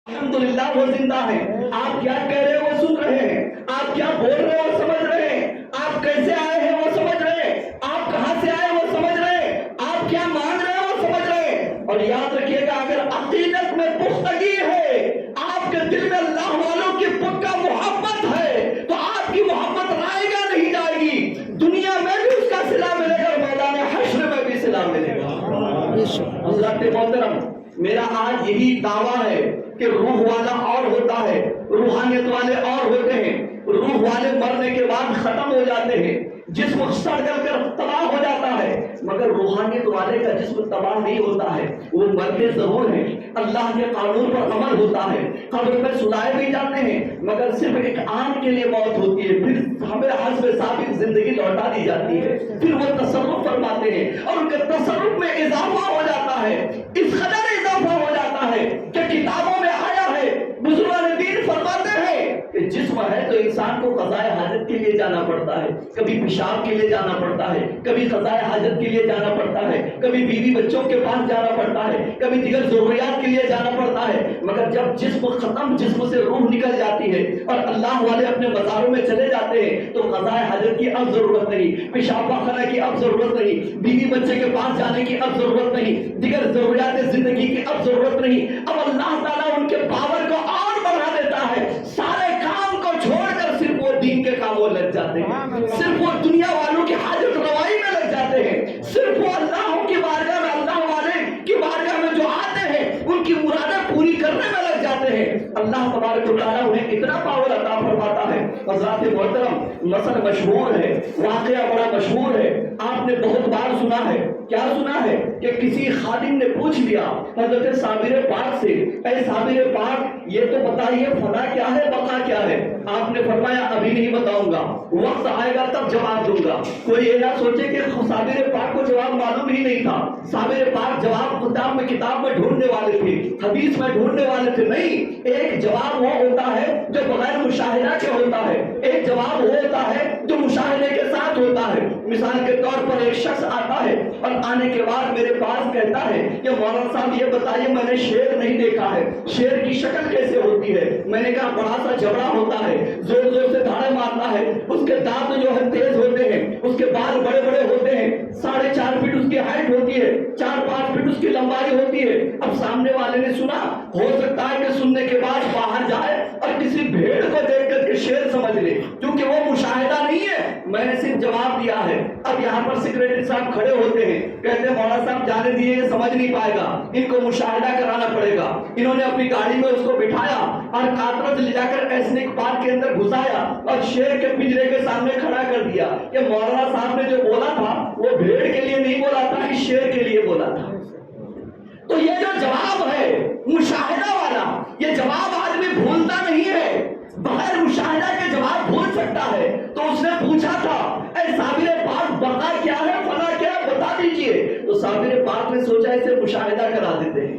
الحمدللہ وہ زندہ ہے. آپ کیا کہہ رہے ہیں وہ سن رہے ہیں, آپ کیا بول رہے ہیں وہ سمجھ رہے ہیں, آپ کیسے آئے ہیں وہ سمجھ رہے ہیں, آپ کہاں سے آئے وہ سمجھ رہے ہیں, آپ کیا مان رہے ہیں وہ سمجھ رہے ہیں. اور یاد رکھیے گا اگر عقیدت میں پختگی ہے, آپ کے دل میں اللہ والوں کی پکا محبت ہے, تو آپ کی محبت رائے گا نہیں جائے گی. دنیا میں بھی اس کا صلہ ملے گا, میدان حشر میں بھی صلہ ملے گا. حضرات محترم, میرا آج یہی دعویٰ ہے کہ روح والا اور ہوتا ہے, روحانیت والے اور ہوتے ہیں. روح والے مرنے کے بعد ختم ہو جاتے ہیں, جسم سڑ کر تباہ ہو جاتا ہے, مگر روحانیت والے کا جسم تباہ نہیں ہوتا ہے, وہ مرتے ضرور ہیں, اللہ کے قانون پر عمل ہوتا ہے, قبر میں سلائے بھی جاتے ہیں, مگر صرف ایک آن کے لیے موت ہوتی ہے, پھر ہمیں حسب ثابت زندگی لوٹا دی جاتی ہے. پھر وہ تصرف فرماتے ہیں اور ان کے تصرف میں اضافہ ہو جاتا ہے, اس قدر اضافہ ہو جاتا ہے کہ کتابوں میں آیا ہے, بزرگان دین فرماتے ہیں کہ جسم ہے تو انسان کو قضائے حاجت کے لیے جانا پڑتا ہے, کبھی پیشاب کے لیے جانا پڑتا ہے, کبھی قضائے حاجت کے لیے جانا پڑتا ہے, کبھی بیوی بچوں کے پاس جانا پڑتا ہے, کبھی دیگر ضروریات کے لیے جانا پڑتا ہے. مگر جب جسم ختم, جسم سے روح نکل جاتی ہے اور اللہ والے اپنے مزاروں میں چلے جاتے ہیں, تو قضائے حاجت کی اب ضرورت نہیں, پیشاب پاخانہ کی اب ضرورت نہیں, بیوی بچے کے پاس جانے کی اب ضرورت نہیں, دیگر ضروریات زندگی کی اب ضرورت نہیں. اب اللہ تعالیٰ ان کے پاور کو اور بڑھا دیتا ہے, سارے کام کو چھوڑ کر صرف وہ دین کے کاموں لگ جاتے ہیں, صرف وہ دنیا والوں کی حاجت روائی میں لگ جاتے ہیں, صرف وہ اللہ کی بارگاہ میں, اللہ والے کی بارگاہ میں جو آتے ہیں ان کی مرادیں پوری کرنے میں لگ جاتے ہیں. اللہ تبارک و تعالیٰ انہیں اتنا پاور عطا فرماتا ہے. حضرات محترم, مثل مشہور ہے, واقعہ بڑا مشہور ہے, آپ نے بہت بار سنا ہے. کیا سنا ہے کہ کسی خادم نے پوچھ لیا حضرت صابر پاک سے, اے صابر پاک یہ تو بتائیے فنا کیا ہے, بقا کیا ہے. آپ نے فرمایا ابھی نہیں بتاؤں گا, وقت آئے گا تب جواب دوں گا. کوئی یہ نہ سوچے کہ صابر پاک کو جواب معلوم ہی نہیں تھا. صابر پاک جواب کتاب میں ڈھونڈنے والے تھے, حدیث میں ڈھونڈنے والے تھے. نہیں, ایک جواب وہ ہوتا ہے جو بغیر مشاہدہ کے ہوتا ہے, ایک جواب وہ ہوتا ہے جو مشاہدے کے ساتھ ہوتا ہے. مثال کے طور پر ایک شخص آتا ہے اور آنے کے بعد میرے پاس کہتا ہے کہ مولانا صاحب یہ بتائیے میں نے شیر نہیں دیکھا ہے, شیر کی شکل کیسے ہوتی ہے. میں نے کہا بڑا سا جبڑا ہوتا ہے, زور زور سے دھاڑے مارتا ہے, اس کے دانت جو ہے تیز ہوتے ہیں, اس کے بال بڑے بڑے ہوتے ہیں, 4.5 فٹ اس کی ہائٹ ہوتی ہے, 4-5 فٹ اس کی لمبائی ہوتی ہے. اب سامنے والے نے سنا, ہو سکتا ہے کہ سننے کے بعد باہر جائے اور کسی بھیڑ کو دیکھ کر کے شیر سمجھ لے, کیونکہ وہ مشاہدہ نہیں ہے. میں نے صرف جواب دیا ہے. اب یہاں پر سیکریٹری صاحب کھڑے ہوتے ہیں, کہتے ہیں مولانا صاحب جانے دیے, یہ سمجھ نہیں پائے گا, ان کو مشاہدہ کرانا پڑے گا. انہوں نے اپنی گاڑی میں اس کو بٹھایا اور کاترج لے جا کر ایسنک پارک کے اندر گھسایا اور شیر کے پنجرے کے سامنے کھڑا کر دیا کہ مولانا صاحب نے جو بولا تھا وہ بھیڑ کے لیے نہیں بولا تھا, اس شیر کے لیے بولا تھا. تو یہ جو جواب ہے مشاہدہ والا, یہ جواب آدمی بھولتا نہیں ہے, بغیر مشاہدہ کے جواب بھول سکتا ہے. تو اس نے پوچھا تھا اے صابر پاک بقا کیا ہے, فنا کیا ہے, بتا دیجئے. تو صابر پاک نے سوچا اسے مشاہدہ کرا دیتے ہیں,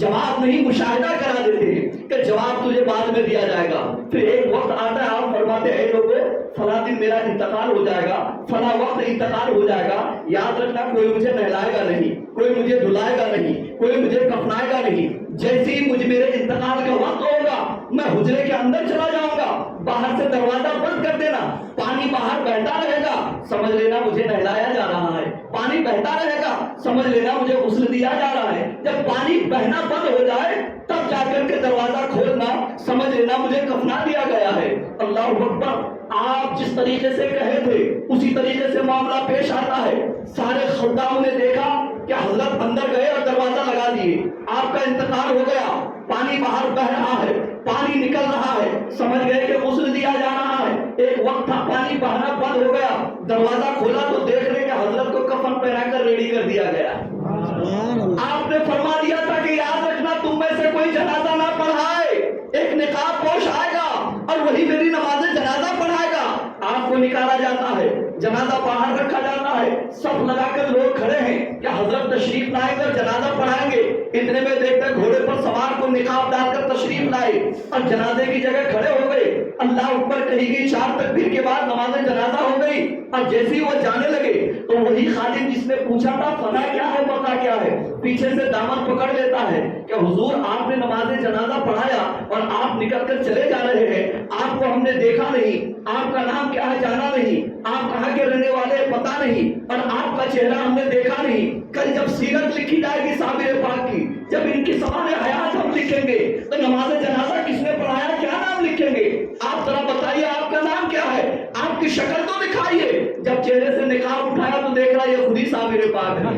جواب نہیں مشاہدہ کرا دیتے ہیں کہ جواب تجھے بعد میں دیا جائے گا. پھر ایک وقت آتا ہے, آپ فرماتے ہیں لوگوں فلاں دن میرا انتقال ہو جائے گا, فلاں وقت انتقال ہو جائے گا, یاد رکھنا کوئی مجھے نہلائے گا نہیں, کوئی مجھے دھلائے گا نہیں, کوئی مجھے کفنائے گا نہیں. جیسے ہی مجھے میرے انتقال کا وقت ہوگا میں حجرے کے اندر چلا جاؤں گا, باہر سے دروازہ بند کر دینا, پانی باہر بہتا رہے گا, سمجھ لینا مجھے نہلایا جا رہا ہے. پانی بہتا رہے گا, سمجھ لینا مجھے غسل دیا جا رہا ہے. جب پانی بہنا بند ہو جائے تب جا کر کے دروازہ کھولنا, سمجھ لینا مجھے کفنا دیا گیا ہے. اللہ اکبر. آپ جس طریقے سے کہے تھے اسی طریقے سے معاملہ پیش آتا ہے. سارے خداموں نے دیکھا کہ حضرت اندر گئے اور دروازہ لگا دیے, آپ کا انتقال ہو گیا, پانی باہر بہ رہا ہے, پانی نکل رہا ہے, سمجھ گئے کہ غسل دیا جا رہا ہے. ایک وقت تھا پانی بہنا بند ہو گیا, دروازہ کھولا تو دیکھ رہے کہ حضرت کو کفن پہنا کر ریڈی کر دیا گیا. آپ نے فرما دیا تھا کہ یاد رکھنا تم میں سے کوئی جنازہ نہ پڑھائے, ایک نقاب پوش آئے گا اور وہی میری نماز جنازہ پڑھائے گا. آپ کو نکالا جاتا ہے، جنازہ باہر رکھا جاتا ہے، سب لگا کر لوگ کھڑے ہیں کہ حضرت تشریف لائیں کر جنازہ پڑھائیں گے۔ اتنے میں دیکھتے گھوڑے پر سوار کو نقاب ڈال کر تشریف لائے اور جنازے کی جگہ کھڑے ہو گئے۔ اللہ اکبر کہی گئی، 4 تکبیر کے بعد نماز جنازہ ہو گئی اور جیسے ہی وہ جانے لگے تو وہی خادم جس نے پوچھا تھا فنا کیا ہے بقا کیا ہے، پیچھے سے دامن پکڑ لیتا ہے کہ حضور آپ نے نماز جنازہ پڑھایا اور آپ نکل کر چلے جا رہے ہیں، آپ کو ہم نے دیکھا نہیں، آپ کا نام کیا ہے جانا نہیں، آپ کہاں کے رہنے والے ہیں پتا نہیں، اور آپ کا چہرہ ہم نے دیکھا نہیں۔ کل جب سیرت لکھی جائے گی صابر پاک کی، جب ان کی سوال حیات ہم لکھیں گے تو نماز جنازہ کس نے پڑھایا کیا نام لکھیں گے؟ آپ ذرا بتائیے آپ کا نام کیا ہے، آپ کی شکل تو دکھائیے۔ جب چہرے سے نقاب اٹھایا تو دیکھ رہا یہ خود ہی صابر پاک ہے۔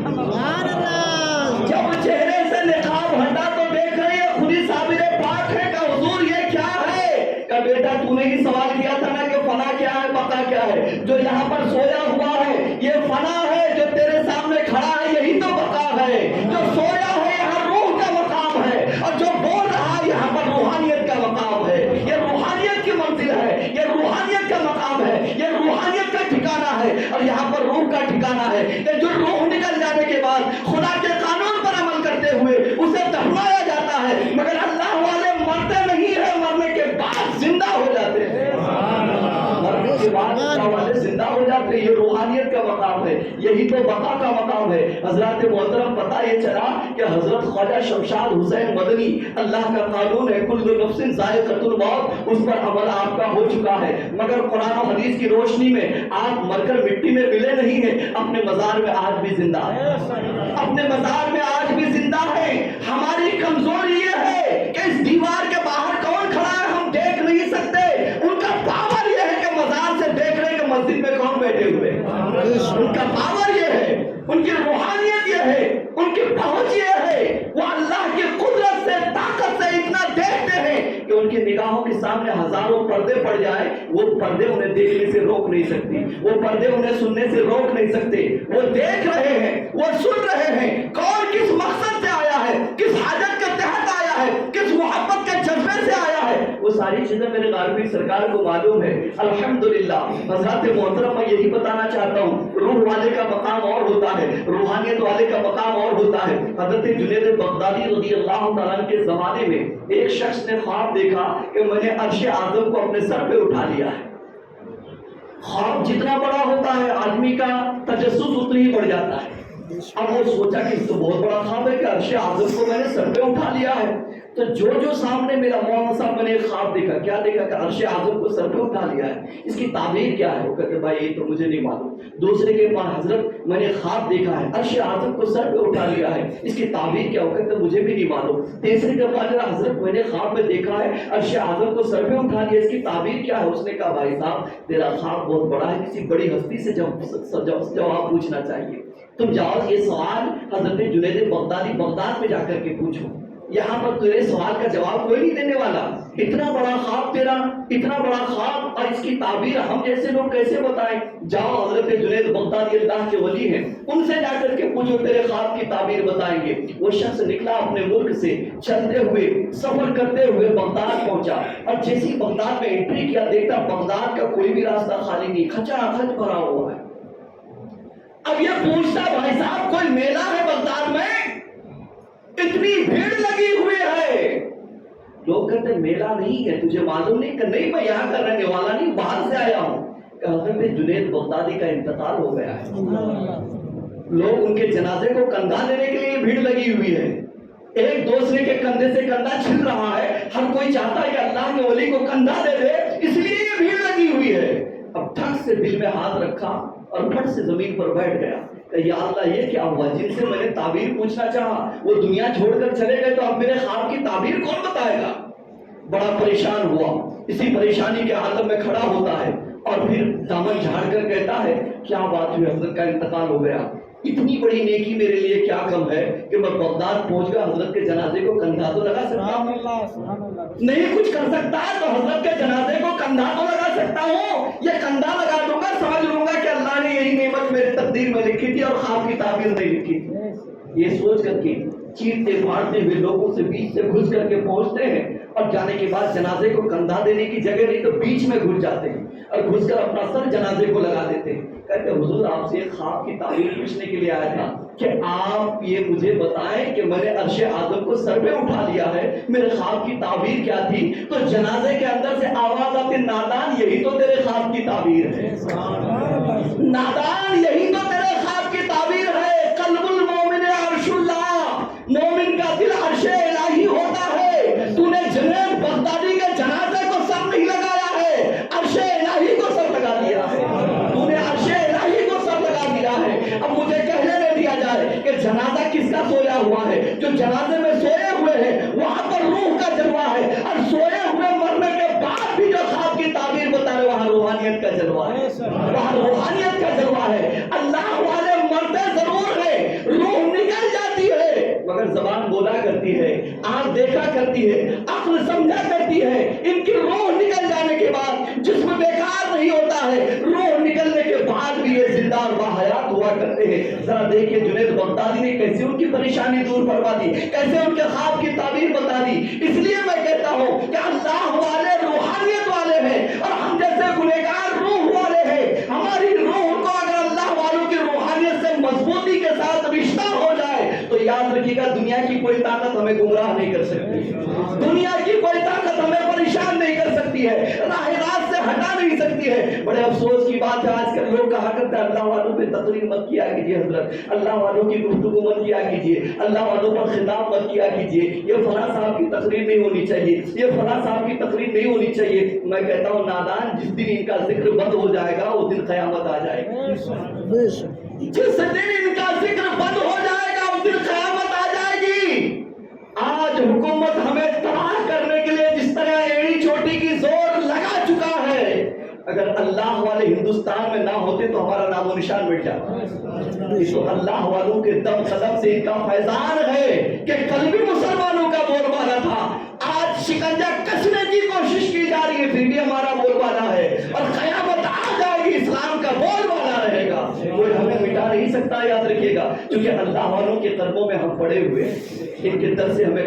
جب چہرے سے نقاب ہٹا تو دیکھ رہے یہ خود ہی صابر پاک ہے کہ حضور یہ کیا ہے؟ کہ بیٹا تو نے ہی سوال کیا تھا نا کہ فنا کیا ہے بقا کیا ہے، جو یہاں پر سویا ہوا ہے یہ فنا ہے، جو تیرے سامنے کھڑا ہے یہی تو بقا ہے، جو سویا ہے یہاں روح کا مقام ہے، اور جو بول رہا ہے یہاں پر روحانیت کا مقام ہے، یہ روحانیت کی منزل ہے، یہ روحانیت کا مقام ہے، یہ روحانیت کا ٹھکانہ ہے، اور یہاں پر روح کا ٹھکانہ ہے کہ جو روح نکل جانے کے بعد خدا کے قانون پر عمل کرتے ہوئے اسے دفنایا جاتا ہے، مگر اللہ والے مرتے نہیں ہے، مرنے کے بعد زندہ ہو جاتے ہیں، مرنے کے بعد اللہ والے زندہ ہو جاتے ہیں۔ یہ روحانیت کا مقام ہے، یہی تو بقا کا مقام ہے۔ حضرات محترم پتہ یہ چلا کہ حضرت خواجہ شمشاد حسین مدنی، اللہ کا قانون ہے کل نفس ذائقۃ الموت، اس پر عمل آپ کا ہو چکا ہے، مگر قرآن و حدیث کی روشنی میں آپ مر کر مٹی میں ملے نہیں ہیں، اپنے مزار میں آج بھی زندہ ہے، اپنے مزار میں آج بھی زندہ ہے۔ ہماری کمزوری یہ ہے کہ اس دیوار کے باہر کون کھڑا ہے ہم دیکھ نہیں سکتے، ان کا پاور یہ ہے کہ مزار سے دیکھ رہے کہ مسجد میں کون بیٹھے ہوئے، ان کا پاور یہ ہے، ان کی روحانیت یہ ہے، ان کی پہنچ یہ ہے، وہ اللہ کی قدرت سے طاقت سے اتنا دیکھتے ہیں کہ ان کی نگاہوں کے سامنے ہزاروں پردے پڑ جائے، وہ پردے انہیں دیکھنے سے روک نہیں سکتی، وہ پردے انہیں سننے سے روک نہیں سکتے، وہ دیکھ رہے ہیں، وہ سن رہے ہیں، کون کس مقصد سے آیا ہے، کس حاجت کے تحت آیا ہے، کس محبت کے جذبے سے آیا ہے، وہ ساری چیزیں میرے غالبی سرکار کو معلوم ہے۔ الحمدللہ حضرات محترم میں یہی بتانا چاہتا ہوں، روح والے کا مقام اور ہوتا ہے، روحانیت والے کا مقام اور ہوتا ہے۔ حضرت جنید بغدادی رضی اللہ تعالیٰ کے زمانے میں ایک شخص نے خواب دیکھا کہ میں نے عرش اعظم کو اپنے سر پہ اٹھا لیا ہے۔ خواب جتنا بڑا ہوتا ہے آدمی کا تجسس اتنا ہی بڑھ جاتا ہے۔ اب وہ سوچا کہ اس تو بہت بڑا خواب ہے کہ عرش اعظم کو میں نے سر پہ اٹھا لیا ہے، تو جو سامنے میرا مولانا صاحب میں نے ایک خواب دیکھا، کیا دیکھا کہ عرش اعظم کو سر پہ اٹھا لیا ہے، اس کی تعبیر کیا ہے؟ وہ کہتے بھائی یہ تو مجھے نہیں معلوم۔ دوسرے کے پاس حضرت میں نے خواب دیکھا ہے عرش اعظم کو سر پہ اٹھا لیا ہے، اس کی تعبیر کیا؟ وہ کہتے مجھے بھی نہیں معلوم۔ تیسرے کے پاس حضرت میں نے خواب میں دیکھا ہے عرش اعظم کو سر پہ اٹھا لیا، اس کی تعبیر کیا ہے؟ اس نے کہا بھائی صاحب تیرا خواب بہت بڑا ہے، کسی بڑی ہستی سے جواب پوچھنا چاہیے، تم جاؤ یہ سوال حضرت جنید بغدادی بغداد میں جا کر کے پوچھو، یہاں پر تیرے سوال کا جواب کوئی نہیں دینے والا۔ اتنا بڑا خواب تیرا، اتنا بڑا خواب، اور اس کی تعبیر ہم جیسے لوگ کیسے بتائیں؟ جاؤ حضرت جنید بغدادی اللہ کے ولی ہیں، ان سے جا کر کے پوچھو تیرے خواب کی تعبیر بتائیں گے۔ وہ شخص نکلا اپنے ملک سے چلتے ہوئے سفر کرتے ہوئے بغداد پہنچا، اور جیسے ہی بغداد میں انٹری کیا دیکھتا بغداد کا کوئی بھی راستہ خالی نہیں، کھچا کھچ بھرا ہوا ہے۔ اب یہ پوچھتا بھائی صاحب کوئی میلہ ہے بغداد میں؟ اتنی بھیڑ لگی ہوئی ہے۔ لوگ کہتے ہیں میلہ نہیں ہے، تجھے معلوم نہیں؟ کہ نہیں میں یہاں کا رہنے والا نہیں، باہر سے آیا ہوں۔ کہ حضرت جنید بغدادی کا انتقال ہو گیا ہے، لوگ ان کے جنازے کو کندھا دینے کے لیے بھیڑ لگی ہوئی ہے، ایک دوسرے کے کندھے سے کندھا چھل رہا ہے، ہر کوئی چاہتا ہے کہ اللہ کے ولی کو کندھا دے دے، اس لیے یہ بھیڑ لگی ہوئی ہے۔ اب ٹھک سے دل میں ہاتھ رکھا اور پھٹ سے زمین پر بیٹھ گیا کہ یا اللہ یہ کیا ہوا؟ جن سے میں نے تعبیر پوچھنا چاہا وہ دنیا چھوڑ کر چلے گئے، تو اب میرے خواب کی تعبیر کون بتائے گا؟ بڑا پریشان ہوا، اسی پریشانی کے عالم میں کھڑا ہوتا ہے اور پھر دامن جھاڑ کر کہتا ہے کیا بات ہوئی؟ حضرت کا انتقال ہو گیا، اتنی بڑی نیکی میرے لیے کیا کم ہے کہ میں بغداد پہنچ گیا، حضرت کے جنازے کو کندھا تو لگا سکتا ہوں، نہیں کچھ کر سکتا تو حضرت کے جنازے کو کندھا تو لگا سکتا ہوں، یہ کندھا لگا دوں گا، سمجھ لوں گا کہ اللہ نے یہی نعمت میری تقدیر میں لکھی تھی اور خواب کی تعبیر نہیں لکھی تھی۔ یہ سوچ کر کے چیختے پھاڑتے ہوئے لوگوں سے بیچ سے گھس کر کے پہنچتے ہیں اور جانے کے بعد جنازے کو کندھا دینے کی جگہ نہیں تو بیچ میں گھس جاتے ہیں اور گھس کر اپنا سر جنازے کو لگا دیتے ہیں. کہتے ہیں حضور آپ سے ایک خواب کی تعبیر پوچھنے کے لیے آیا تھا کہ آپ یہ مجھے بتائیں کہ میں نے عرش اعظم کو سر پہ اٹھا لیا ہے, میرے خواب کی تعبیر کیا تھی؟ تو جنازے کے اندر سے آواز آتی, نادان یہی تو تیرے خواب کی تعبیر ہے, نادان یہی تو تیرے خواب کی تعبیر ہے. قلب المومن عرش اللہ, مومن کا دل عرش الہی ہوتا ہے. تو نے جنید بغدادی کے جنازے کو سر نہیں لگایا ہے, عرش الہی کو سر لگا دیا ہے. تو نے عرش الہی کو سر لگا دیا ہے. اب مجھے کہنے نہیں دیا جائے کہ جنازہ کس کا سویا ہوا ہے. جو جنازے میں سوئے ہوئے ہیں وہاں پر روح کا جلوہ ہے, اور سوئے ہوئے مرنے کے بعد بھی جو خواب کی تعبیر بتا رہے وہاں روحانیت کا جلوہ ہے, وہاں روحانیت کا جلوہ ہے. اللہ والے مرتے ضرور ہیں, روح نکل جاتی ہے مگر زبان بولا کرتی ہے, آنکھ دیکھا کرتی ہے, عقل سمجھا کرتی ہے. ان کی روح نکل جانے کے بعد جسم بیکار نہیں ہوتا ہے, روح نکلنے کے بعد بھی یہ زندہ اور باحیات ہوا کرتے ہیں. ذرا دیکھیے جنید بغدادی نے کیسے ان کی پریشانی دور کروا دی, کیسے ان کے خواب کی تعبیر بتا دی. اس لیے میں کہتا ہوں کہ اللہ والے روحانیت والے ہیں اور ہم جیسے گنہگار روح والے ہیں. ہماری روح کو اگر اللہ والوں کی روحانیت سے مضبوطی کے ساتھ رشتہ ہو جائے تو یاد رکھیے گا دنیا کی کوئی طاقت ہمیں گمراہ نہیں کر سکتی, دنیا کی کوئی طاقت ہمیں پریشان نہیں کر سکتی ہے, راہ راست سے ہٹا نہیں سکتی ہے. بڑے افسوس کی بات ہے آج کل لوگ کہا کرتے ہیں اللہ والوں پہ تقریر مت کیا کیجیے حضرت, اللہ والوں کی گفتگو مت کیا کیجیے, اللہ والوں پر خطاب مت کیا کیجیے, یہ فلاں صاحب کی تقریر نہیں ہونی چاہیے, یہ فلاں صاحب کی تقریر نہیں ہونی چاہیے. میں کہتا ہوں نادان, جس دن ان کا ذکر بند ہو جائے گا اس دن قیامت آ جائے گی. جس دن ان کا ذکر بند ہو جائے گا اس دن قیامت آ جائے گی. آج حکومت ہمیں تباہ کرنے کے لیے جس طرح ایڑی چوٹی کی زور لگا چکا ہے, اگر اللہ والے ہندوستان میں نہ ہوتے تو ہمارا نام و نشان مٹ جاتا. تو اللہ والوں کے دم قدم سے ان کا فیضان ہے کہ کل بھی مسلمانوں کا بول بالا تھا, آج شکنجہ کسنے کی کوشش کی جا رہی ہے پھر بھی ہمارا بول بالا ہے, اور قیامت آ جائے گی اسلام کا بول بالا رہے گا, کوئی ہمیں مٹا نہیں سکتا. یاد رکھیے گا کیونکہ اللہ والوں کے قدموں میں ہم پڑے ہوئے, ان کے در سے ہمیں